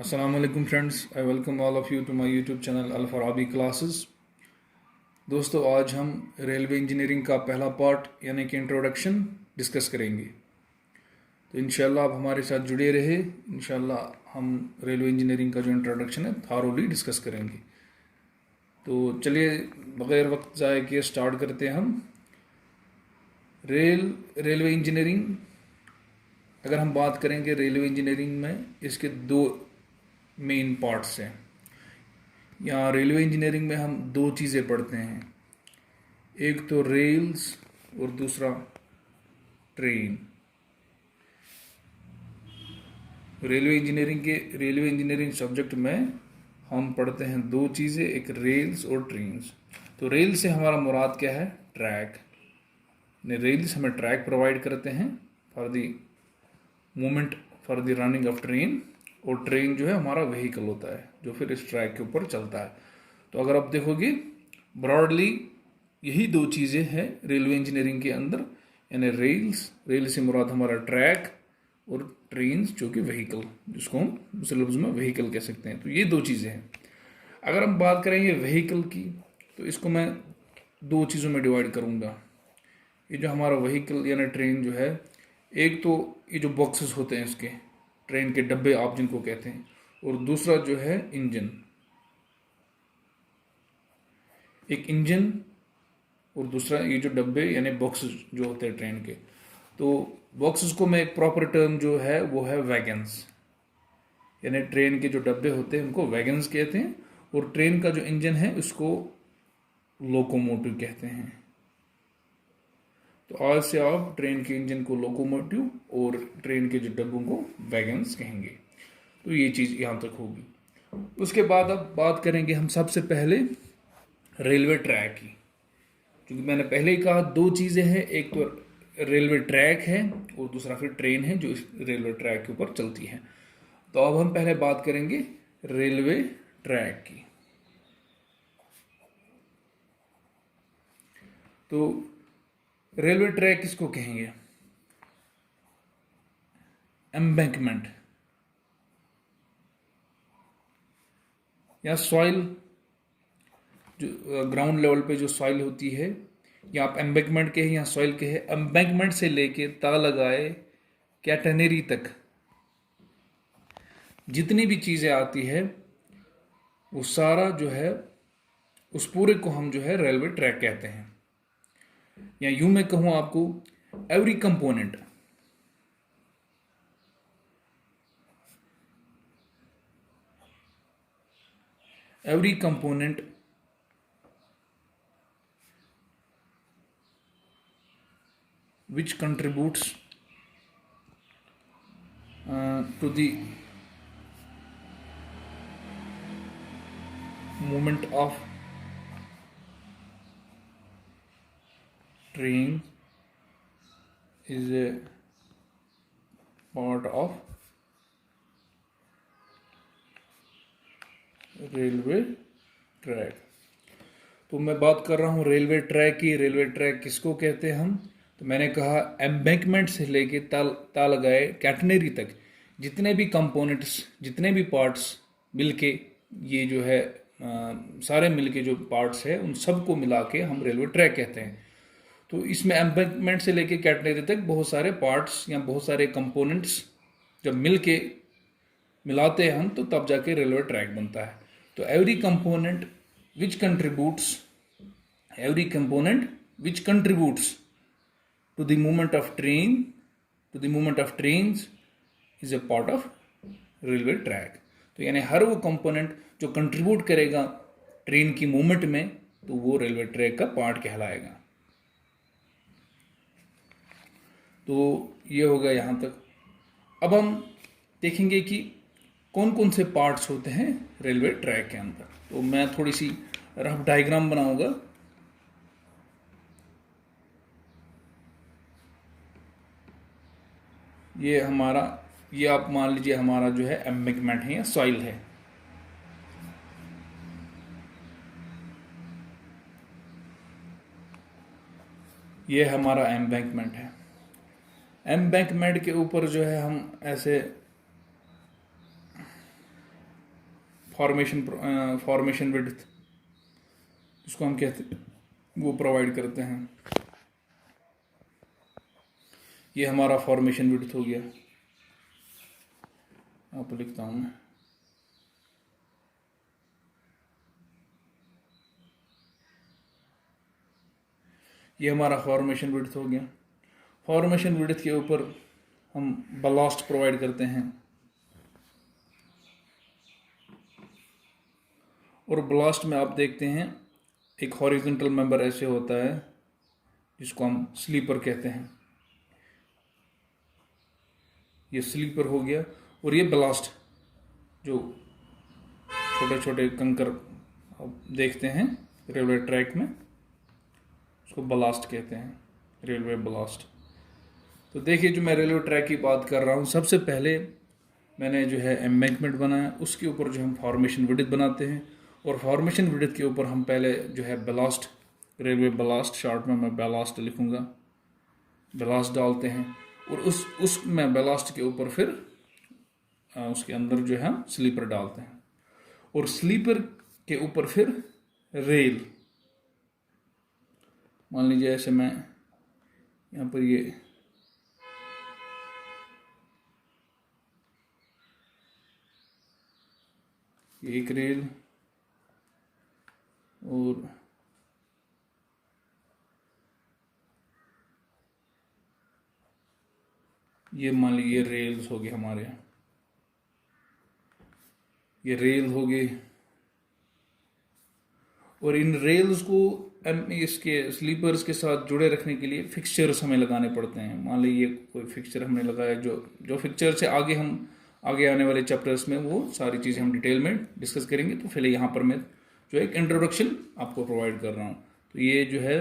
Assalamu alaikum friends, I welcome all of you to my YouTube channel Al Farabi Classes। दोस्तों आज हम railway engineering का पहला part यानी कि इंट्रोडक्शन डिस्कस करेंगे। तो इंशाल्लाह आप हमारे साथ जुड़े रहे। इंशाल्लाह हम रेलवे इंजीनियरिंग का जो इंट्रोडक्शन है थारोली डिस्कस करेंगे। तो चलिए बगैर वक्त ज़ाय किए स्टार्ट करते हैं हम। रेलवे इंजीनियरिंग, अगर हम बात करेंगे रेलवे इंजीनियरिंग में इसके दो मेन पार्ट्स हैं। यहाँ रेलवे इंजीनियरिंग में हम दो चीज़ें पढ़ते हैं, एक तो रेल्स और दूसरा ट्रेन। रेलवे इंजीनियरिंग सब्जेक्ट में हम पढ़ते हैं दो चीज़ें, एक रेल्स और ट्रेन्स। तो रेल से हमारा मुराद क्या है? ट्रैक। रेल्स हमें ट्रैक प्रोवाइड करते हैं for the movement, for the running of train, और ट्रेन जो है हमारा व्हीकल होता है जो फिर इस ट्रैक के ऊपर चलता है। तो अगर आप देखोगे ब्रॉडली यही दो चीज़ें हैं रेलवे इंजीनियरिंग के अंदर, यानी रेल से मुराद हमारा ट्रैक, और ट्रेन्स जो कि व्हीकल, जिसको हम दूसरे लफ्ज़ में व्हीकल कह सकते हैं। तो ये दो चीज़ें हैं। अगर हम बात करेंगे व्हीकल की तो इसको मैं दो चीज़ों में डिवाइड करूँगा। ये जो हमारा व्हीकल यानी ट्रेन जो है, एक तो ये जो बॉक्सेस होते हैं इसके, ट्रेन के डब्बे आप जिनको कहते हैं, और दूसरा जो है इंजन। एक इंजन और दूसरा ये जो डब्बे यानी बॉक्सेस जो होते हैं ट्रेन के। तो बॉक्सेस को मैं एक प्रॉपर टर्म जो है वो है वैगन्स, यानी ट्रेन के जो डब्बे होते हैं उनको वैगन्स कहते हैं, और ट्रेन का जो इंजन है उसको लोकोमोटिव कहते हैं। तो आज से आप ट्रेन के इंजन को लोकोमोटिव और ट्रेन के जो डब्बों को वैगन्स कहेंगे। तो ये चीज़ यहाँ तक होगी। उसके बाद अब बात करेंगे हम सबसे पहले रेलवे ट्रैक की, क्योंकि मैंने पहले ही कहा दो चीज़ें हैं, एक तो रेलवे ट्रैक है और दूसरा फिर ट्रेन है जो इस रेलवे ट्रैक के ऊपर चलती है। तो अब हम पहले बात करेंगे रेलवे ट्रैक की। तो रेलवे ट्रैक किसको कहेंगे? एम्बैंकमेंट या सॉइल, जो ग्राउंड लेवल पे जो सॉइल होती है, या आप एम्बैंकमेंट के हैं या सॉइल के हैं। एम्बैंकमेंट से लेके तालगाए कैटनरी तक जितनी भी चीज़ें आती है वो सारा जो है उस पूरे को हम जो है रेलवे ट्रैक कहते हैं। या यूं मैं कहूँ आपको, every component, which contributes to the movement of train is a part of railway track. तो मैं बात कर रहा हूँ रेलवे ट्रैक की। रेलवे ट्रैक किसको कहते हैं हम? तो मैंने कहा एम्बैंकमेंट से लेके तालगाए कैटनरी तक जितने भी कंपोनेंट्स, जितने भी पार्ट्स मिलके, ये जो है सारे मिलके जो पार्ट्स है उन सबको मिला के हम रेलवे ट्रैक कहते हैं। तो इसमें एम्बैंकमेंट से लेके कैटनरी तक बहुत सारे पार्ट्स या बहुत सारे कंपोनेंट्स जब मिलके मिलाते हैं हम तो तब जाके रेलवे ट्रैक बनता है। तो every component which contributes to the movement of trains is a part of railway track। तो यानी हर वो कंपोनेंट जो कंट्रीब्यूट करेगा ट्रेन की मूवमेंट में तो वो रेलवे ट्रैक का पार्ट कहलाएगा। तो ये हो गया यहाँ तक। अब हम देखेंगे कि कौन कौन से पार्ट्स होते हैं रेलवे ट्रैक के अंदर। तो मैं थोड़ी सी रफ डायग्राम बनाऊंगा। ये आप मान लीजिए हमारा जो है एम्बैंकमेंट है या सॉइल है। ये हमारा एम्बैंकमेंट है। एम्बैंकमेंट के ऊपर जो है हम ऐसे फॉर्मेशन विड्थ जिसको हम कहते हैं वो प्रोवाइड करते हैं। ये हमारा फॉर्मेशन विड्थ हो गया, आपको लिखता हूँ मैं। ये हमारा फॉर्मेशन विड्थ हो गया। फॉर्मेशन विड्थ के ऊपर हम बलास्ट प्रोवाइड करते हैं, और ब्लास्ट में आप देखते हैं एक हॉरिजॉन्टल मेंबर ऐसे होता है जिसको हम स्लीपर कहते हैं। ये स्लीपर हो गया। और ये ब्लास्ट जो छोटे छोटे कंकर आप देखते हैं रेलवे ट्रैक में, उसको ब्लास्ट कहते हैं, रेलवे ब्लास्ट। तो देखिए, जो मैं रेलवे ट्रैक की बात कर रहा हूँ, सबसे पहले मैंने जो है एम्बैंकमेंट बनाया, उसके ऊपर जो हम फॉर्मेशन विड्थ बनाते हैं, और फॉर्मेशन विड्थ के ऊपर हम पहले जो है ब्लास्ट, रेलवे ब्लास्ट, शॉर्ट में मैं ब्लास्ट लिखूँगा, ब्लास्ट डालते हैं। और उसमें ब्लास्ट के ऊपर फिर उसके अंदर जो है हम स्लीपर डालते हैं, और स्लीपर के ऊपर फिर रेल। मान लीजिए ऐसे मैं यहाँ पर ये एक रेल, और ये मान लीजिए रेल्स हो गए हमारे, ये रेल हो गए। और इन रेल्स को इसके स्लीपर्स के साथ जुड़े रखने के लिए फिक्सचर्स हमें लगाने पड़ते हैं। मान लीजिए कोई फिक्सचर हमने लगाया, जो फिक्सचर से आगे आने वाले चैप्टर्स में वो सारी चीज़ें हम डिटेल में डिस्कस करेंगे। तो फिलहाल यहाँ पर मैं जो एक इंट्रोडक्शन आपको प्रोवाइड कर रहा हूँ। तो ये जो है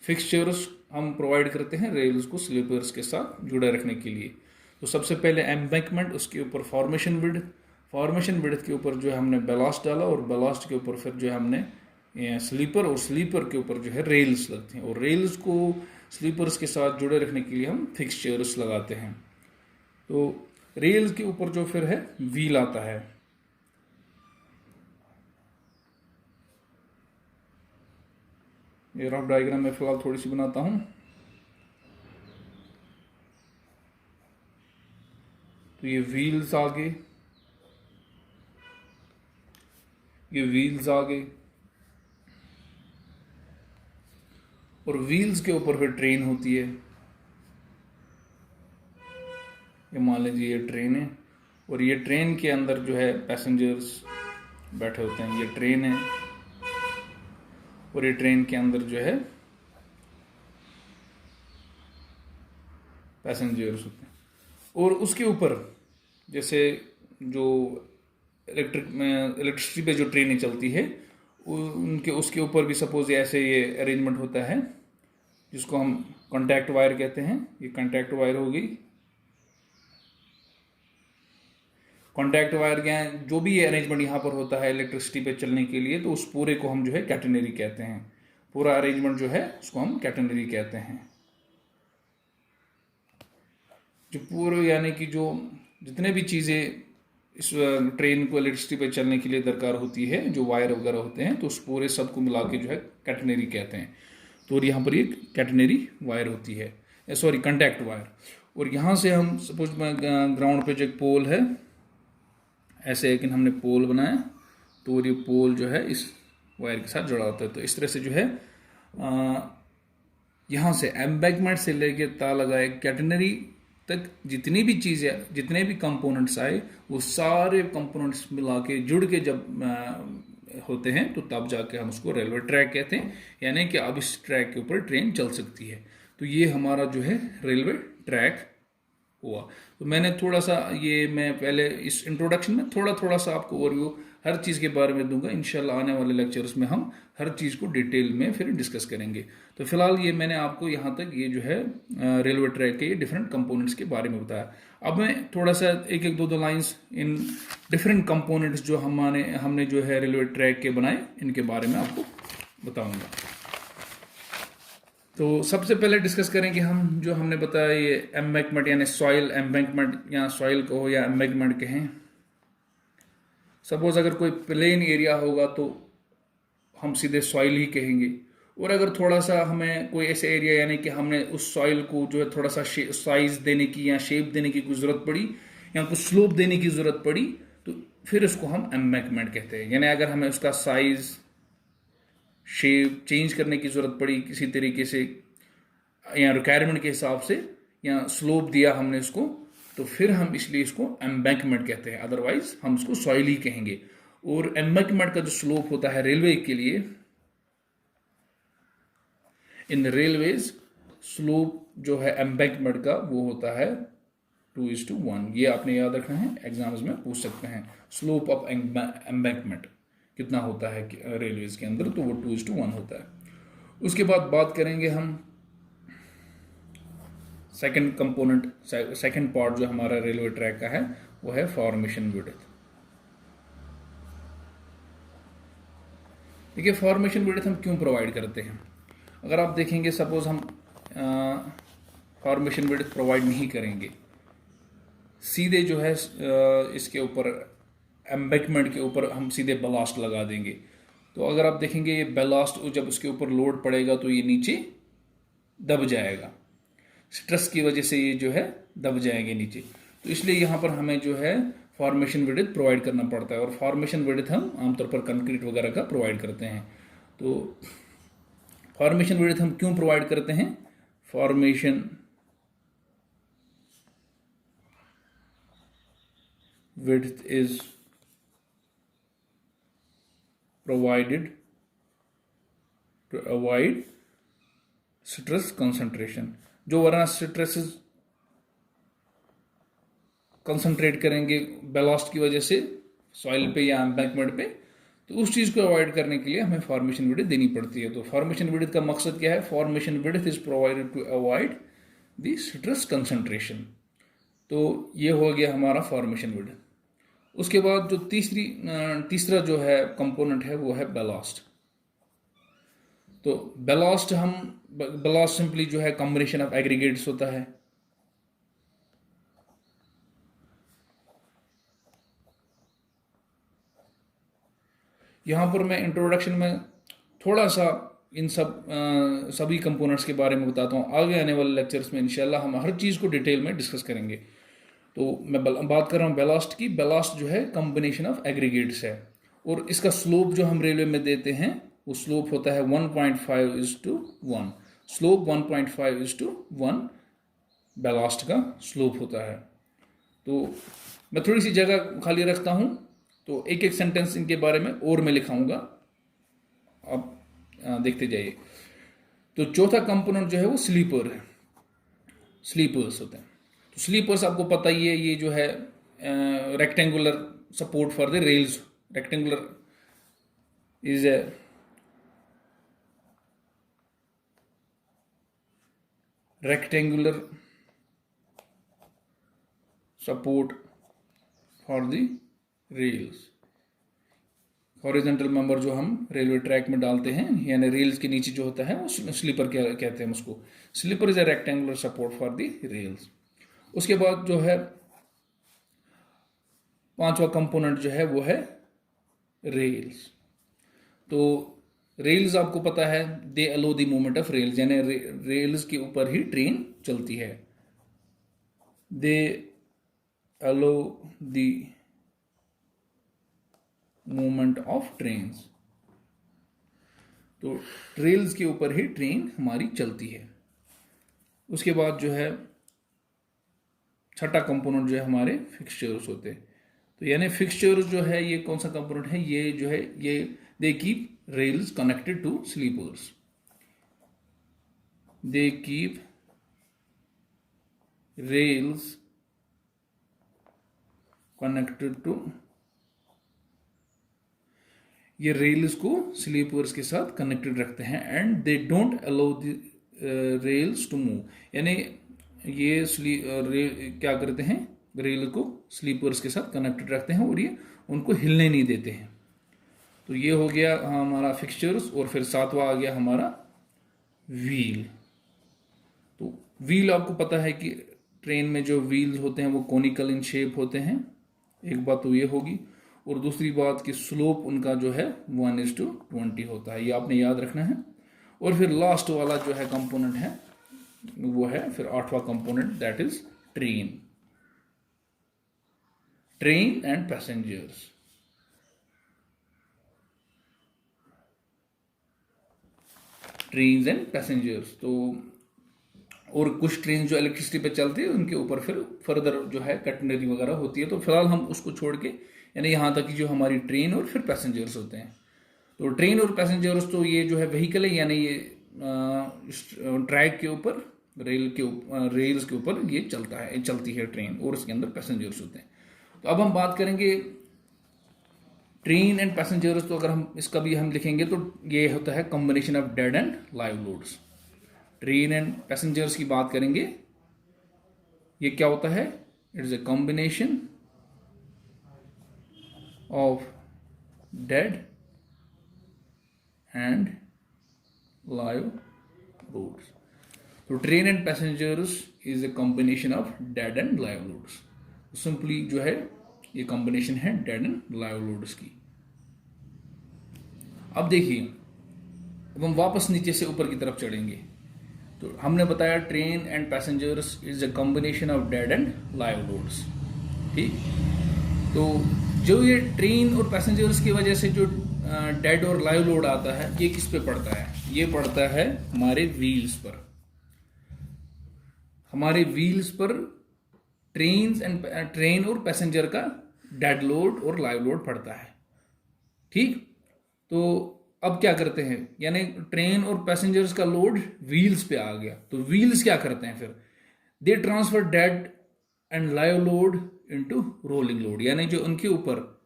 फिक्सचर्स हम प्रोवाइड करते हैं रेल्स को स्लीपर्स के साथ जुड़े रखने के लिए। तो सबसे पहले एम्बैंकमेंट, उसके ऊपर फॉर्मेशन विड्थ, फॉर्मेशन विड्थ के ऊपर जो है हमने बैलास्ट डाला, और बैलास्ट के ऊपर फिर जो है हमने स्लीपर, और स्लीपर के ऊपर जो है रेल्स लगती हैं, और रेल्स को स्लीपर्स के साथ जुड़े रखने के लिए हम फिक्सचर्स लगाते हैं। तो रेल्स के ऊपर जो फिर है व्हील आता है। ये रफ डायग्राम में फिलहाल थोड़ी सी बनाता हूं। तो ये व्हील्स आ गए, ये व्हील्स आ गए, और व्हील्स के ऊपर फिर ट्रेन होती है। ये मान लीजिए ये ट्रेन है, और ये ट्रेन के अंदर जो है पैसेंजर्स बैठे होते हैं। ये ट्रेन है, और ये ट्रेन के अंदर जो है पैसेंजर्स होते हैं। और उसके ऊपर जैसे जो इलेक्ट्रिसिटी पे जो ट्रेनें चलती है, उसके ऊपर भी सपोज ऐसे ये अरेंजमेंट होता है जिसको हम कॉन्टैक्ट वायर कहते हैं। ये कॉन्टैक्ट वायर होगी। कॉन्टैक्ट वायर क्या है, जो भी ये अरेंजमेंट यहाँ पर होता है इलेक्ट्रिसिटी पे चलने के लिए, तो उस पूरे को हम जो है कैटेनरी कहते हैं। पूरा अरेंजमेंट जो है उसको हम कैटेनरी कहते हैं। जो पूरे यानी कि जो जितने भी चीज़ें इस ट्रेन को इलेक्ट्रिसिटी पे चलने के लिए दरकार होती है, जो वायर वगैरह होते हैं, तो उस पूरे सब को मिला के जो है कैटेनरी कहते हैं। तो यहाँ पर एक कैटेनरी वायर होती है, सॉरी कॉन्टैक्ट वायर। और यहाँ से हम सपोज ग्राउंड पे जो एक पोल है ऐसे, लेकिन हमने पोल बनाया, तो ये पोल जो है इस वायर के साथ जुड़ा होता है। तो इस तरह से जो है यहाँ से एम्बैंकमेंट से लेके तार लगाए कैटेनरी तक जितनी भी चीज़ें, जितने भी कंपोनेंट्स आए, वो सारे कंपोनेंट्स मिला के जुड़ के जब होते हैं, तो तब जाके हम उसको रेलवे ट्रैक कहते हैं। यानी कि अब इस ट्रैक के ऊपर ट्रेन चल सकती है। तो ये हमारा जो है रेलवे ट्रैक हुआ। तो मैंने थोड़ा सा मैं पहले इस इंट्रोडक्शन में थोड़ा सा आपको ओवरव्यू हर चीज़ के बारे में दूंगा। इंशाल्लाह आने वाले लेक्चर्स में हम हर चीज़ को डिटेल में फिर डिस्कस करेंगे। तो फिलहाल ये मैंने आपको यहाँ तक ये जो है रेलवे ट्रैक के ये डिफरेंट कंपोनेंट्स के बारे में बताया। अब मैं थोड़ा सा एक दो लाइंस इन डिफरेंट कंपोनेंट्स जो हमने जो है रेलवे ट्रैक के बनाए, इनके बारे में आपको बताऊँगा। तो सबसे पहले डिस्कस करेंगे हम जो हमने बताया ये एम्बैंकमेंट, यानी सॉइल एम्बैंकमेंट, या सॉइल कहो या एम्बैंकमेंट कहें। सपोज अगर कोई प्लेन एरिया होगा तो हम सीधे सॉइल ही कहेंगे, और अगर थोड़ा सा हमें कोई ऐसे एरिया यानी कि हमने उस सॉइल को जो है थोड़ा सा साइज देने की या शेप देने की कोई ज़रूरत पड़ी या कुछ स्लोप देने की ज़रूरत पड़ी, तो फिर उसको हम एम्बैंकमेंट कहते हैं। यानी अगर हमें उसका साइज शेप चेंज करने की ज़रूरत पड़ी किसी तरीके से या रिक्वायरमेंट के हिसाब से, या स्लोप दिया हमने उसको, तो फिर हम इसलिए इसको एम्बैंकमेंट कहते हैं, अदरवाइज हम उसको सॉइल ही कहेंगे। और एम्बैंकमेंट का जो स्लोप होता है रेलवे के लिए, इन रेलवेज स्लोप जो है एम्बैंकमेंट का वो होता है 2:1। ये आपने याद रखना है, एग्जाम्स में पूछ सकते हैं स्लोप ऑफ एम्बैंकमेंट कितना होता है रेलवेज के अंदर, तो वो 2:1 होता है। उसके बाद बात करेंगे हम सेकंड कंपोनेंट, सेकंड पार्ट जो हमारा रेलवे ट्रैक का है वो है फॉर्मेशन विड्थ। देखिए फॉर्मेशन विड्थ हम क्यों प्रोवाइड करते हैं। अगर आप देखेंगे सपोज हम फॉर्मेशन विड्थ प्रोवाइड नहीं करेंगे, सीधे जो है इसके ऊपर एम्बैंकमेंट के ऊपर हम सीधे बलास्ट लगा देंगे, तो अगर आप देखेंगे ये बलास्ट जब उसके ऊपर लोड पड़ेगा तो ये नीचे दब जाएगा, स्ट्रेस की वजह से ये जो है दब जाएंगे नीचे। तो इसलिए यहाँ पर हमें जो है फॉर्मेशन विड्थ प्रोवाइड करना पड़ता है, और फॉर्मेशन विड्थ हम आमतौर पर कंक्रीट वगैरह का प्रोवाइड करते हैं। तो फॉर्मेशन विड्थ हम क्यों प्रोवाइड करते हैं, formation width is provided to avoid stress concentration. जो वरना स्ट्रेसेस कंसंट्रेट करेंगे बेलास्ट की वजह से सॉइल पे या एम्बैंकमेंट पे, तो उस चीज़ को अवॉइड करने के लिए हमें फॉर्मेशन विड्थ देनी पड़ती है। तो फॉर्मेशन विड्थ का मकसद क्या है, formation width is provided to avoid the stress concentration. तो ये हो गया हमारा फॉर्मेशन विड्थ। उसके बाद जो तीसरा जो है कंपोनेंट है वो है बेलास्ट। तो बेलास्ट सिंपली जो है कॉम्बिनेशन ऑफ एग्रीगेट्स होता है। यहाँ पर मैं इंट्रोडक्शन में थोड़ा सा इन सभी कंपोनेंट्स के बारे में बताता हूँ। आगे आने वाले लेक्चर्स में इंशाल्लाह हम हर चीज़ को डिटेल में डिस्कस करेंगे। तो मैं बात कर रहा हूँ बेलास्ट की। बेलास्ट जो है कॉम्बिनेशन ऑफ एग्रीगेट्स है, और इसका स्लोप जो हम रेलवे में देते हैं वो स्लोप होता है 1.5:1। स्लोप 1.5:1 बेलास्ट का स्लोप होता है। तो मैं थोड़ी सी जगह खाली रखता हूँ, तो एक एक सेंटेंस इनके बारे में और मैं लिखाऊंगा, आप देखते जाइए। तो चौथा कंपोनेंट जो है वो स्लीपर है, स्लीपर्स होते हैं। तो स्लीपर्स आपको पता ही है, ये जो है rectangular support for the rails. Rectangular is a rectangular support for the rails। Horizontal member जो हम रेलवे ट्रैक में डालते हैं, यानी रेल्स के नीचे जो होता है वो स्लीपर कहते हैं उसको। Sleeper is a rectangular support for the rails. उसके बाद जो है पांचवा कंपोनेंट जो है वो है रेल्स। तो रेल्स आपको पता है they allow the movement of rails, यानी रेल्स के ऊपर ही ट्रेन चलती है। They allow the movement of trains. तो रेल्स के ऊपर ही ट्रेन हमारी चलती है। उसके बाद जो है छठा कंपोनेंट जो है हमारे फिक्सचर्स होते हैं। तो यानी फिक्सचर्स जो है ये कौन सा कंपोनेंट है, ये जो है ये they keep rails connected to sleepers। They keep rails connected to, ये रेल्स को स्लीपर्स के साथ कनेक्टेड रखते हैं। And they don't allow the rails to move, यानी ये क्या करते हैं, रेल को स्लीपर्स के साथ कनेक्टेड रखते हैं और ये उनको हिलने नहीं देते हैं। तो ये हो गया हमारा फिक्सचर्स। और फिर सातवां आ गया हमारा व्हील। तो व्हील आपको पता है कि ट्रेन में जो व्हील्स होते हैं वो कोनिकल इन शेप होते हैं, एक बात तो ये होगी। और दूसरी बात कि स्लोप उनका जो है 1:20 होता है, ये आपने याद रखना है। और फिर लास्ट वाला जो है कंपोनेंट है वो है फिर 8वां component, that is train and passengers. Trains and passengers, तो और कुछ ट्रेन जो इलेक्ट्रिसिटी पे चलती है उनके ऊपर फिर फर्दर जो है कैटनरी वगैरह होती है। तो फिलहाल हम उसको छोड़ के यानी यहाँ तक की जो हमारी ट्रेन और फिर पैसेंजर्स होते हैं। तो ट्रेन और पैसेंजर्स तो ये जो है व्हीकल है, यानी ये ट्रैक के ऊपर रेल्स के ऊपर ये चलती है ट्रेन, और इसके अंदर पैसेंजर्स होते हैं। तो अब हम बात करेंगे ट्रेन एंड पैसेंजर्स। तो अगर हम इसका भी हम लिखेंगे तो ये होता है combination of dead and live loads. Train and passengers की बात करेंगे, ये क्या होता है, it is a combination of dead and live loads. तो train and passengers is a combination of dead and live loads. Simply जो है ये कॉम्बिनेशन है डेड एंड लाइव लोड्स की। अब देखिए, अब हम वापस नीचे से ऊपर की तरफ चढ़ेंगे। तो हमने बताया train and passengers is a combination of dead and live loads, ठीक। तो जो ये ट्रेन और पैसेंजर्स की वजह से जो डेड और लाइव लोड आता है, ये किस पे पड़ता है, ये पड़ता है हमारे व्हील्स पर। हमारे व्हील्स पर ट्रेन और पैसेंजर का डेड लोड और लाइव लोड पड़ता है, ठीक। तो अब क्या करते हैं, यानी ट्रेन और पैसेंजर्स का लोड व्हील्स पे आ गया, तो व्हील्स क्या करते हैं फिर, they transfer dead and live load into rolling load. यानी जो उनके ऊपर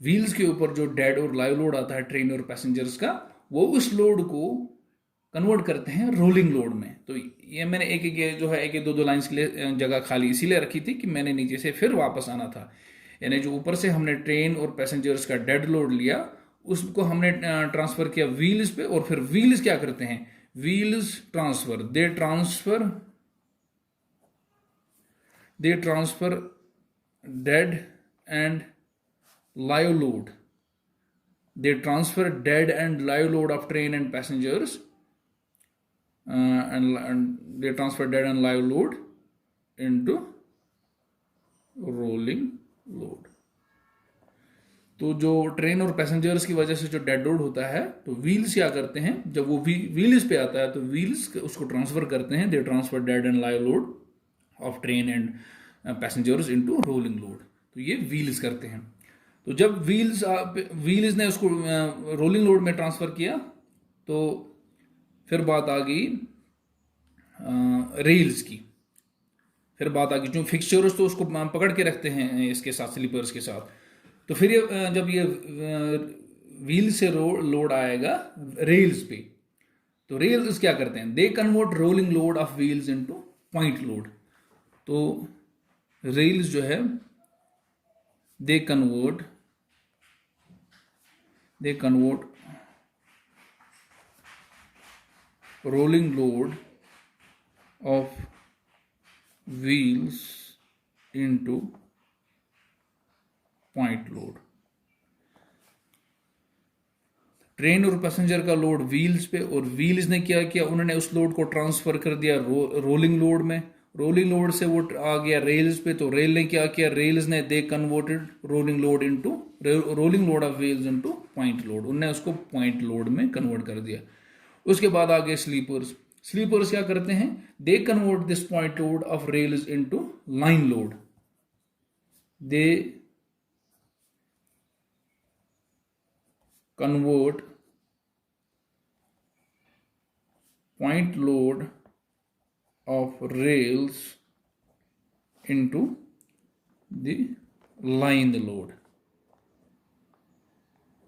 व्हील्स के ऊपर जो डेड और लाइव लोड आता है ट्रेन और पैसेंजर्स का, वो उस लोड को कन्वर्ट करते हैं रोलिंग लोड में। तो ये मैंने एक जो है एक दो लाइंस के लिए जगह खाली इसीलिए रखी थी कि मैंने नीचे से फिर वापस आना था। यानी जो ऊपर से हमने ट्रेन और पैसेंजर्स का डेड लोड लिया, उसको हमने ट्रांसफर किया व्हील्स पे, और फिर व्हील्स क्या करते हैं, wheels transfer they transfer dead and live load. They transfer dead and live load of train and passengers, and they transfer dead and live load into rolling load. तो जो train और passengers की वजह से जो डेड लोड होता है, तो व्हील्स क्या करते हैं, जब वो व्हील्स पे आता है तो व्हील्स उसको ट्रांसफर करते हैं, they transfer dead and live load of train and passengers into rolling load. तो ये व्हील्स करते हैं। तो जब व्हील्स ने उसको रोलिंग लोड में ट्रांसफर किया, तो फिर बात आ गई रेल्स की। फिर बात आ गई जो फिक्सचर्स तो उसको पकड़ के रखते हैं इसके साथ, स्लीपर्स के साथ। तो फिर ये जब ये व्हील से लोड आएगा रेल्स पे, तो रेल्स क्या करते हैं, they convert rolling load of wheels into point load. तो रेल्स जो है they convert rolling load of wheels into point load। Train और पैसेंजर का लोड व्हील्स पे, और व्हील्स ने क्या किया, उन्होंने उस लोड को ट्रांसफर कर दिया रोलिंग लोड में। रोलिंग लोड से वो आ गया रेल्स पे, तो रेल ने क्या किया, रेल्स ने they converted rolling load of wheels into point load. उन्होंने उसको पॉइंट लोड में कन्वर्ट कर दिया। उसके बाद आ गए स्लीपर्स क्या करते हैं, they convert this point load of rails into line load. They convert point load of rails into the line load,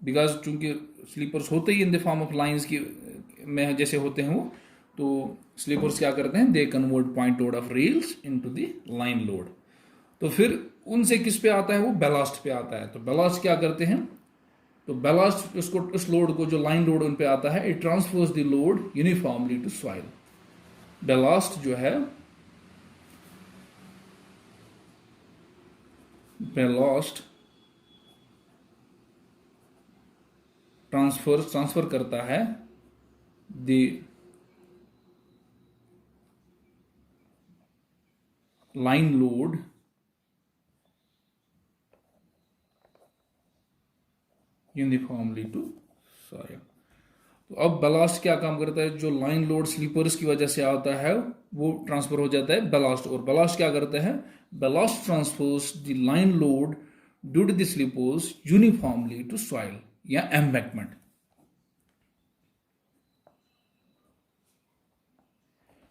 because चूंकि स्लीपर्स होते ही in the form of lines की में जैसे होते हैं वो, तो स्लीपर्स क्या करते हैं, they convert point load of rails into the line load. तो फिर उनसे किस पे आता है, वो बैलास्ट पे आता है। तो बैलास्ट क्या करते हैं, तो बैलास्ट उसको उस लोड को जो लाइन लोड उन पे आता है, it transfers the load uniformly to soil. Ballast जो है, बैलास्ट ट्रांसफर करता है the line load uniformly to soil. तो अब बैलास्ट क्या काम करता है, जो लाइन लोड स्लीपर्स की वजह से आता है वो ट्रांसफर हो जाता है बैलास्ट, और बैलास्ट क्या करता है, ballast transfers the line load due to the sleepers uniformly to soil या एम्बैंकमेंट।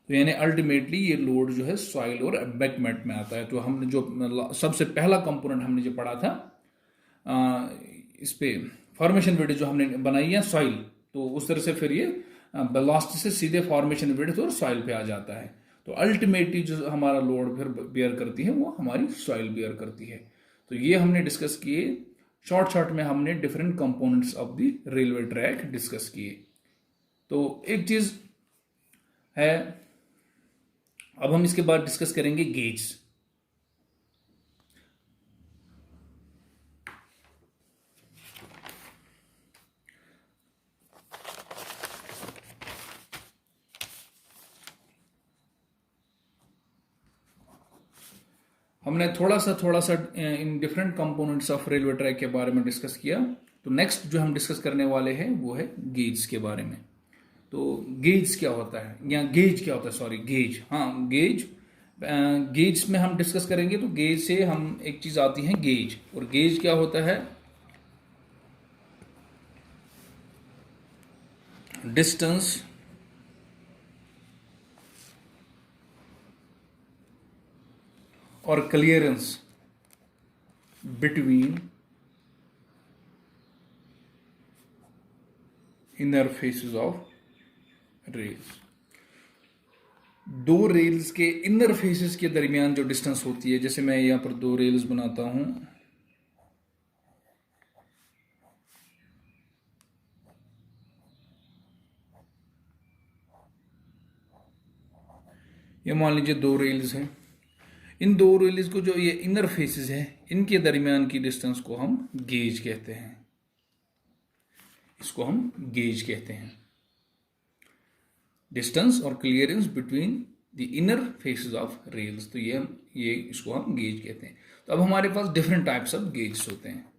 तो यानी अल्टीमेटली ये लोड जो है सॉइल और एम्बैंकमेंट में आता है। तो हमने जो सबसे पहला कंपोनेंट हमने जो पढ़ा था इस पे फॉर्मेशन विड्थ जो हमने बनाई है सॉइल, तो उस तरह से फिर ये बैलास्ट से सीधे फॉर्मेशन विड्थ और सॉइल पे आ जाता है। तो अल्टीमेटली जो हमारा लोड फिर बियर करती है वो हमारी सॉइल बियर करती है। तो ये हमने डिस्कस किए शॉर्ट में, हमने different components of the railway track discuss किए। तो एक चीज है, अब हम इसके बाद डिस्कस करेंगे गेज। हमने थोड़ा सा in different components of railway track के बारे में डिस्कस किया। तो नेक्स्ट जो हम डिस्कस करने वाले हैं वो है गेज के बारे में। तो गेज क्या होता है, या गेज क्या होता है, सॉरी गेज, हाँ गेज। गेज में हम डिस्कस करेंगे। तो गेज से हम एक चीज आती है गेज, और गेज क्या होता है, डिस्टेंस और clearance between inner faces of rails. दो रेल्स के इनर फेसेस के दरमियान जो डिस्टेंस होती है, जैसे मैं यहां पर दो रेल्स बनाता हूं, ये मान लीजिए दो रेल्स हैं। इन दो रेल्स को जो ये इनर फेसेस है इनके दरमियान की डिस्टेंस को हम गेज कहते हैं, इसको हम गेज कहते हैं। डिस्टेंस और clearance between the inner faces of rails, तो ये इसको हम गेज कहते हैं। तो अब हमारे पास डिफरेंट टाइप्स ऑफ गेज होते हैं।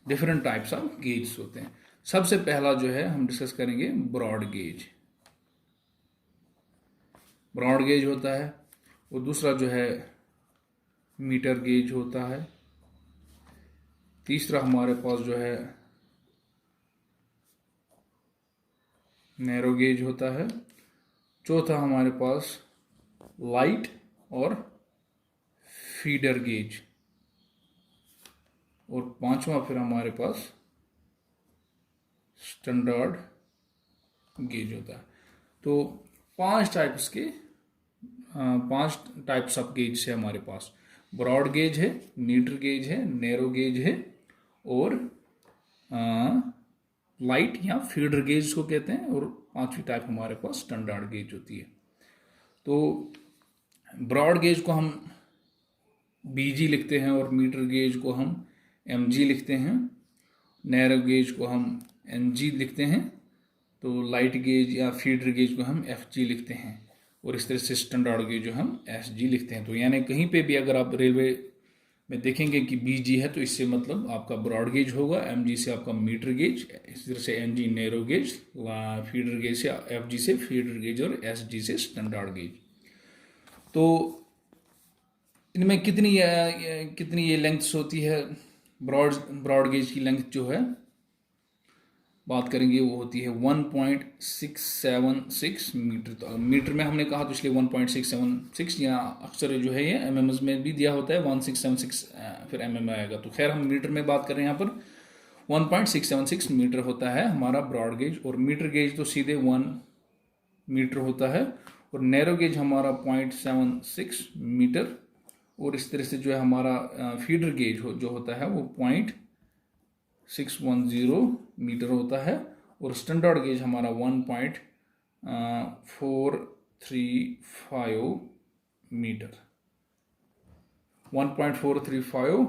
डिफरेंट टाइप्स ऑफ गेज होते हैं। सबसे पहला जो है हम डिस्कस करेंगे ब्रॉड गेज। ब्रॉड गेज होता है, और दूसरा जो है मीटर गेज होता है। तीसरा हमारे पास जो है नैरो गेज होता है। चौथा हमारे पास लाइट और फीडर गेज, और पांचवा फिर हमारे पास स्टैंडर्ड गेज होता है। तो पांच टाइप्स ऑफ गेज है हमारे पास। ब्रॉड गेज है, मीटर गेज है, नैरो गेज है, और लाइट या फीडर गेज को कहते हैं, और पांचवी टाइप हमारे पास स्टैंडर्ड गेज होती है। तो ब्रॉड गेज को हम बीजी लिखते हैं, और मीटर गेज को हम एमजी लिखते हैं। नैरो गेज को हम एनजी लिखते हैं। तो लाइट गेज या फीडर गेज को हम एफजी लिखते हैं, और इस तरह से स्टैंडर्ड गेज जो हम एसजी लिखते हैं। तो यानी कहीं पे भी अगर आप रेलवे में देखेंगे कि बीजी है तो इससे मतलब आपका ब्रॉड गेज होगा, एमजी से आपका मीटर गेज, इस तरह से NG narrow gauge, feeder gauge से एफजी से फीडर गेज, और एसजी से स्टैंडर्ड गेज। तो इनमें कितनी ये लेंथ्स होती है। ब्रॉड गेज की लेंथ जो है बात करेंगे वो होती है 1.676 मीटर। तो मीटर में हमने कहा तो इसलिए 1.676, या अक्सर जो है ये एमएमएस में भी दिया होता है 1676 फिर एमएम आएगा। तो खैर हम मीटर में बात कर रहे हैं, यहाँ पर 1.676 मीटर होता है हमारा ब्रॉड गेज, और मीटर गेज तो सीधे 1 मीटर होता है, और नैरो गेज हमारा 0.76 मीटर, और इस तरह से जो है हमारा फीडर गेज जो होता है वो 0.610 मीटर होता है, और स्टैंडर्ड गेज हमारा 1.435 मीटर, 1.435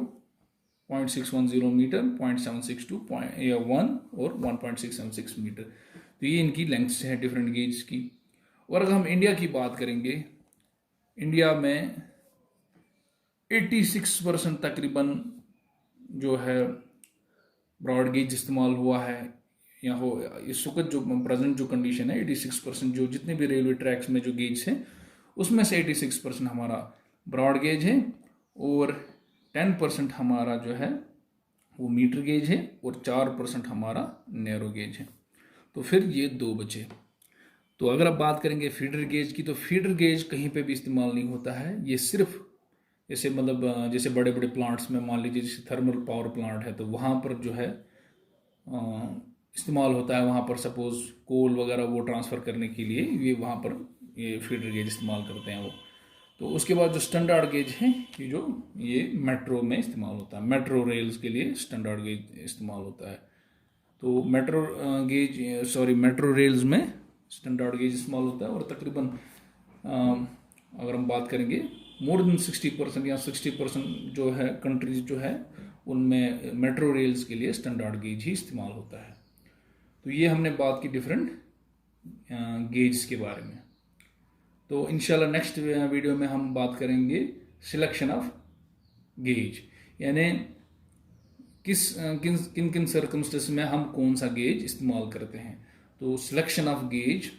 0.610 मीटर, 0.762 या 1 और 1.676 मीटर। तो ये इनकी लेंथ्स हैं डिफरेंट गेज की। और अगर हम इंडिया की बात करेंगे, इंडिया में 86% तकरीबन जो है ब्रॉड गेज इस्तेमाल हुआ है, या हो इस वक्त जो प्रेजेंट जो कंडीशन है 86% जो जितने भी रेलवे ट्रैक्स में जो गेज हैं उसमें से 86% हमारा ब्रॉड गेज है और 10% हमारा जो है वो मीटर गेज है और 4% हमारा नैरो गेज है। तो फिर ये दो बचे। तो अगर आप बात करेंगे फीडर गेज की, तो फीडर गेज कहीं पे भी इस्तेमाल नहीं होता है। ये सिर्फ जैसे मतलब जैसे बड़े बड़े प्लांट्स में मान लीजिए जैसे थर्मल पावर प्लांट है तो वहाँ पर जो है इस्तेमाल होता है। वहाँ पर सपोज कोल वगैरह वो ट्रांसफ़र करने के लिए ये वहाँ पर ये फीडर गेज इस्तेमाल करते हैं वो। तो उसके बाद जो स्टैंडर्ड गेज है ये मेट्रो में इस्तेमाल होता है। मेट्रो रेल्स के लिए स्टैंडर्ड गेज इस्तेमाल होता है। तो मेट्रो रेल्स में स्टैंडर्ड गेज इस्तेमाल होता है। और तकरीबन अगर हम बात करेंगे मोर देन 60% या 60% जो है कंट्रीज जो है उनमें मेट्रो रेल्स के लिए स्टैंडर्ड गेज ही इस्तेमाल होता है। तो ये हमने बात की डिफरेंट गेज के बारे में। तो इंशाल्लाह नेक्स्ट वीडियो में हम बात करेंगे सिलेक्शन ऑफ गेज, यानी किन किन सर्कमस्टेंस में हम कौन सा गेज इस्तेमाल करते हैं। तो सिलेक्शन ऑफ गेज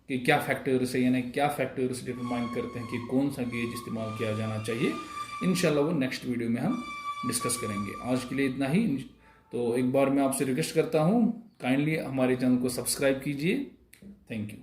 के क्या फैक्टर्स है, यानी क्या फैक्टर्स डिटरमाइन करते हैं कि कौन सा गेज इस्तेमाल किया जाना चाहिए, इंशाल्लाह वो नेक्स्ट वीडियो में हम डिस्कस करेंगे। आज के लिए इतना ही। तो एक बार मैं आपसे रिक्वेस्ट करता हूँ काइंडली हमारे चैनल को सब्सक्राइब कीजिए। Thank you.